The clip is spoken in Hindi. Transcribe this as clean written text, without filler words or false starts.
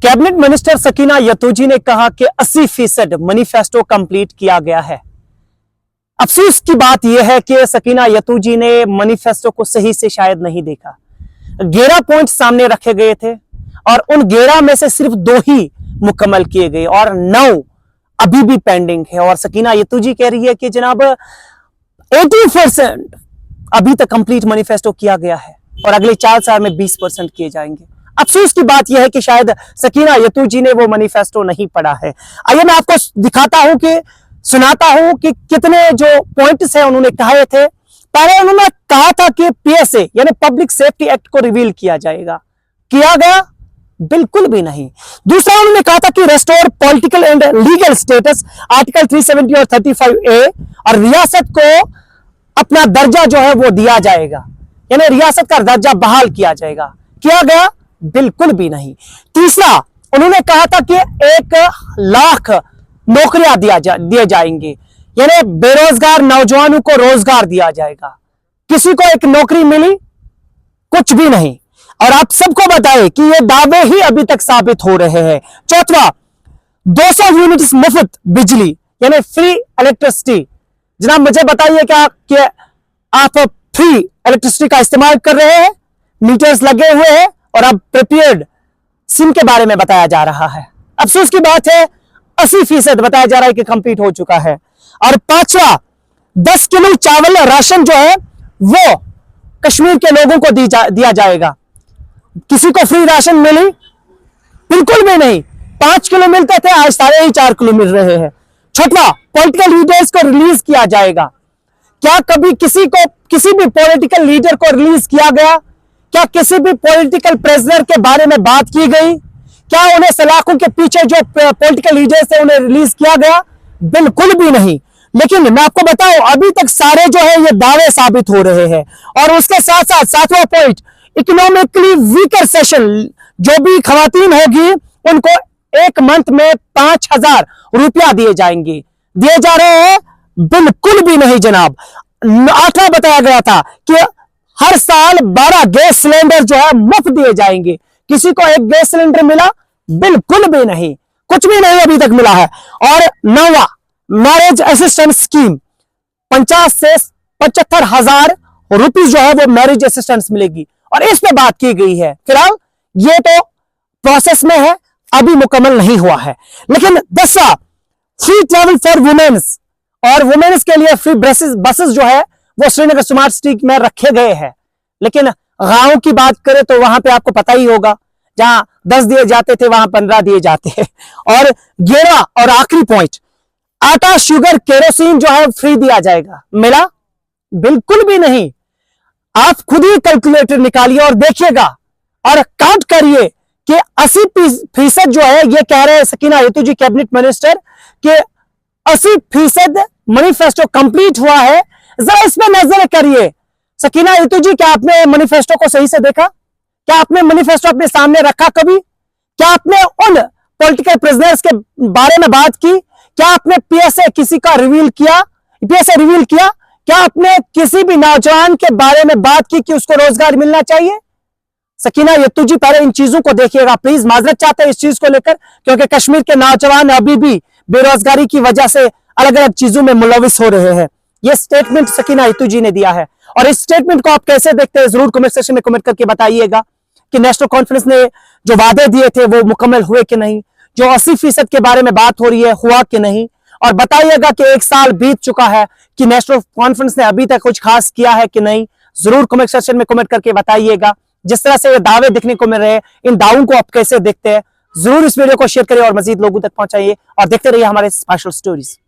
कैबिनेट मिनिस्टर सकीना यतूजी ने कहा कि 80% मैनिफेस्टो कंप्लीट किया गया है। अफसोस की बात यह है कि सकीना यतूजी ने मैनिफेस्टो को सही से शायद नहीं देखा। 11 पॉइंट सामने रखे गए थे और उन 11 में से सिर्फ 2 ही मुकम्मल किए गए और 9 अभी भी पेंडिंग है। और सकीना यतूजी कह रही है कि जनाब 80% अभी तक कंप्लीट मैनिफेस्टो किया गया है और अगले 4 साल में 20% किए जाएंगे। अफसोस की बात यह है कि शायद सकीना यतूजी ने वो मैनिफेस्टो नहीं पढ़ा है। आइए मैं आपको दिखाता हूं कि सुनाता हूं कि कितने जो पॉइंट्स हैं उन्होंने कहे थे। पहले उन्होंने कहा था कि पीएसए यानी पब्लिक सेफ्टी एक्ट को रिवील किया जाएगा, किया गया? बिल्कुल भी नहीं। दूसरा उन्होंने कहा था कि restore political and legal status article 370 और 35A और रियासत को अपना दर्जा जो है वो दिया जाएगा, यानी रियासत का दर्जा बहाल किया जाएगा, किया गया? बिल्कुल भी नहीं। तीसरा उन्होंने कहा था कि 1 लाख नौकरियां दिए जाएंगे, यानी बेरोजगार नौजवानों को रोजगार दिया जाएगा। किसी को एक नौकरी मिली? कुछ भी नहीं। और आप सबको बताएं कि ये दावे ही अभी तक साबित हो रहे हैं। चौथा 200 यूनिट्स मुफ्त बिजली यानी फ्री इलेक्ट्रिसिटी। जनाब मुझे बताइए क्या कि आप फ्री इलेक्ट्रिसिटी का इस्तेमाल कर रहे हैं? मीटर्स लगे हुए हैं और अब प्रीपेड सिम के बारे में बताया जा रहा है। अफसोस की बात है 80% बताया जा रहा है कि कंप्लीट हो चुका है। और पांचवा 10 किलो चावल राशन जो है वो कश्मीर के लोगों को दिया जाएगा। किसी को फ्री राशन मिली? बिल्कुल भी नहीं। 5 किलो मिलते थे, आज 4.5 किलो मिल रहे हैं। छठवां पॉलिटिकल लीडर्स को रिलीज किया जाएगा। क्या कभी किसी भी पॉलिटिकल लीडर को रिलीज किया गया? क्या किसी भी पॉलिटिकल प्रिजनर के बारे में बात की गई? क्या उन्हें सलाखों के पीछे जो पॉलिटिकल लीडर्स थे उन्हें रिलीज किया गया? बिल्कुल भी नहीं। लेकिन मैं आपको बताऊं अभी तक सारे जो है ये दावे साबित हो रहे हैं। और उसके साथ साथ 7वां पॉइंट इकोनॉमिकली वीकर सेशन, जो भी खवातीन होगी उनको 1 मंथ में 5,000 रुपया दिए जाएंगे। दिए जा रहे हैं? बिल्कुल भी नहीं जनाब। 8वां बताया गया था कि हर साल 12 गैस सिलेंडर जो है मुफ्त दिए जाएंगे। किसी को एक गैस सिलेंडर मिला? बिल्कुल भी नहीं, कुछ भी नहीं अभी तक मिला है। और 9वां मैरिज असिस्टेंस स्कीम 50 से 75,000 रुपीज जो है वो मैरिज असिस्टेंस मिलेगी और इस पे बात की गई है। फिलहाल ये तो प्रोसेस में है, अभी मुकम्मल नहीं हुआ है। लेकिन 10वां फ्री ट्रैवल फॉर वुमेन्स और वुमेन्स के लिए फ्री बसेस जो है वो श्रीनगर स्मार्ट सिटी में रखे गए हैं। लेकिन गांव की बात करें तो वहां पे आपको पता ही होगा, जहां 10 दिए जाते थे वहां 15 दिए जाते हैं। और 11वां और आखिरी पॉइंट आटा, शुगर, केरोसिन जो है फ्री दिया जाएगा। मिला? बिल्कुल भी नहीं। आप खुद ही कैलकुलेटर निकालिए और देखिएगा और काउंट करिए कि 80% जो है ये कह रहे हैं सकीना यतूजी कैबिनेट मिनिस्टर कि 80% मैनिफेस्टो कंप्लीट हुआ है। जरा इस पे नजर करिए। सकीना यतूजी, क्या आपने मैनिफेस्टो को सही से देखा? क्या आपने मैनिफेस्टो अपने सामने रखा कभी? क्या आपने उन पॉलिटिकल प्रिजनर्स के बारे में बात की? क्या आपने पीएसए किसी का रिवील किया? पीएसए रिवील किया? क्या आपने किसी भी नौजवान के बारे में बात की कि उसको रोजगार मिलना चाहिए? सकीना यतूजी पहले इन चीजों को देखिएगा प्लीज। माजरत चाहते हैं इस चीज को लेकर, क्योंकि कश्मीर के नौजवान अभी भी बेरोजगारी की वजह से अलग अलग चीजों में मुलविस हो रहे हैं। ये स्टेटमेंट सकीना यतूजी ने दिया है और इस स्टेटमेंट को आप कैसे देखते हैं जरूर कमेंट सेक्शन में कमेंट करके बताइएगा कि नेशनल कॉन्फ्रेंस ने जो वादे दिए थे वो मुकम्मल हुए कि नहीं, जो 80% के बारे में बात हो रही है हुआ कि नहीं। और बताइएगा कि 1 साल बीत चुका है कि नेशनल कॉन्फ्रेंस ने अभी तक कुछ खास किया है कि नहीं। जरूर कमेंट सेक्शन में कमेंट करके बताइएगा। जिस तरह से ये दावे देखने को मिल रहे हैं, इन दावों को आप कैसे देखते हैं? जरूर इस वीडियो को शेयर करिए और मजीद लोगों तक पहुंचाइए और देखते रहिए हमारे स्पेशल स्टोरीज।